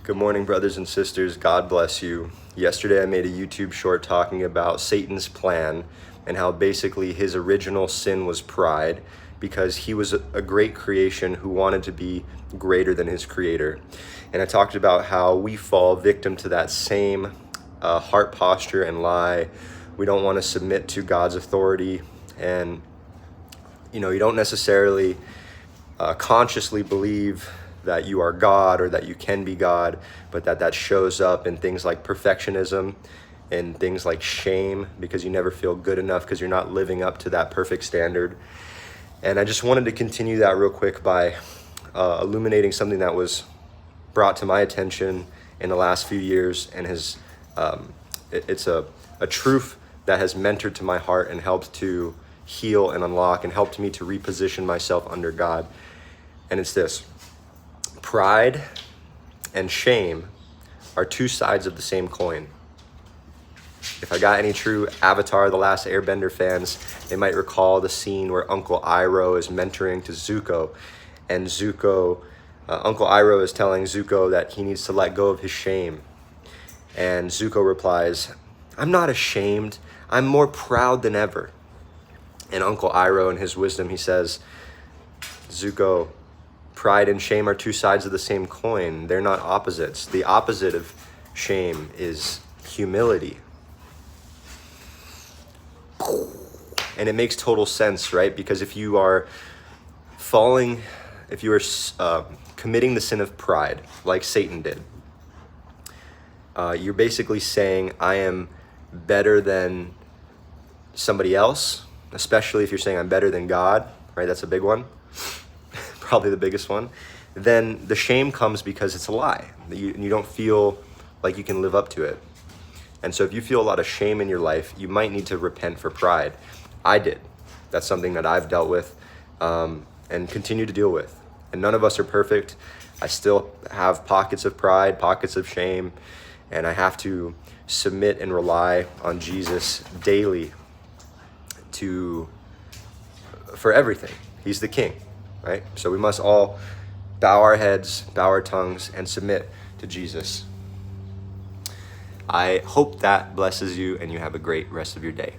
Good morning, brothers and sisters. God bless you. Yesterday, I made a YouTube short talking about Satan's plan and how basically his original sin was pride because he was a great creation who wanted to be greater than his creator. And I talked about how we fall victim to that same heart posture and lie. We don't want to submit to God's authority, and you don't necessarily consciously believe that you are God or that you can be God, but that shows up in things like perfectionism and things like shame because you never feel good enough because you're not living up to that perfect standard. And I just wanted to continue that real quick by illuminating something that was brought to my attention in the last few years, and it's a truth that has mentored to my heart and helped to heal and unlock and helped me to reposition myself under God. And it's this: pride and shame are two sides of the same coin. If I got any true Avatar: The Last Airbender fans, they might recall the scene where Uncle Iroh is mentoring to Zuko, and Uncle Iroh is telling Zuko that he needs to let go of his shame. And Zuko replies, "I'm not ashamed. I'm more proud than ever." And Uncle Iroh, in his wisdom, he says, "Zuko, pride and shame are two sides of the same coin. They're not opposites. The opposite of shame is humility." And it makes total sense, right? Because if you are committing the sin of pride, like Satan did, you're basically saying, I am better than somebody else, especially if you're saying I'm better than God, right? That's a big one. Probably the biggest one. Then the shame comes because it's a lie. You don't feel like you can live up to it. And so if you feel a lot of shame in your life, you might need to repent for pride. I did. That's something that I've dealt with and continue to deal with. And none of us are perfect. I still have pockets of pride, pockets of shame, and I have to submit and rely on Jesus daily for everything. He's the King. Right? So we must all bow our heads, bow our tongues, and submit to Jesus. I hope that blesses you and you have a great rest of your day.